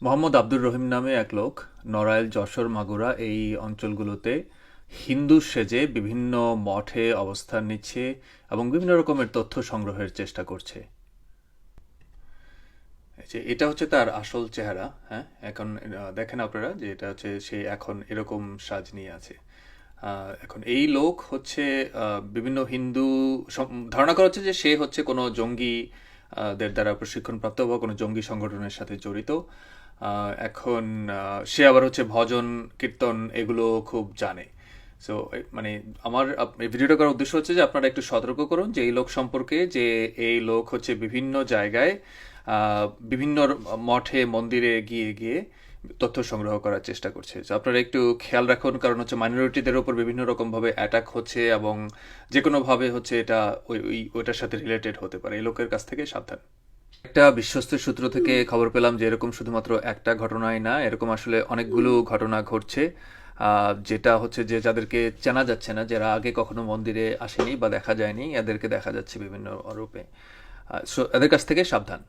মোহাম্মদ আব্দুর রহিম নামে এক লোক নড়াইল, যশোর, মাগুরা এই অঞ্চলগুলোতে হিন্দু সেজে বিভিন্ন মঠে অবস্থান নিচ্ছে এবং বিভিন্ন রকমের তথ্য সংগ্রহের চেষ্টা করছে। এই যে এটা হচ্ছে তার আসল চেহারা। হ্যাঁ, এখন দেখেন আপনারা যে এটা হচ্ছে সে এখন এরকম সাজ নিয়ে আছে। এখন এই লোক হচ্ছে বিভিন্ন হিন্দু ধারণা করা হচ্ছে যে সে হচ্ছে কোনো জঙ্গি দের দ্বারা প্রশিক্ষণপ্রাপ্ত বা কোনো জঙ্গি সংগঠনের সাথে জড়িত। এখন সে আবার হচ্ছে ভজন কীর্তন এগুলো খুব জানে। সো মানে আমার এই ভিডিওটা করার উদ্দেশ্য হচ্ছে যে আপনারা একটু সতর্ক করুন যে এই লোক সম্পর্কে, যে এই লোক হচ্ছে বিভিন্ন জায়গায় বিভিন্ন মঠে মন্দিরে গিয়ে গিয়ে তথ্য সংগ্রহ করার চেষ্টা করছে। তো আপনারা একটু খেয়াল রাখুন, কারণ হচ্ছে মাইনরিটিদের উপর বিভিন্ন রকমভাবে অ্যাটাক হচ্ছে এবং যে কোনোভাবে হচ্ছে এটা ওইটার সাথে রিলেটেড হতে পারে। এই লোকের কাছ থেকে সাবধান। একটা বিশ্বস্ত সূত্র থেকে খবর পেলাম যে এরকম শুধুমাত্র একটা ঘটনাই না, এরকম আসলে অনেকগুলো ঘটনা ঘটছে। যেটা হচ্ছে যে যাদেরকে চেনা যাচ্ছে না, যারা আগে কখনো মন্দিরে আসেনি বা দেখা যায়নি, এদেরকে দেখা যাচ্ছে বিভিন্ন রূপে। সো এদের কাছ থেকে সাবধান।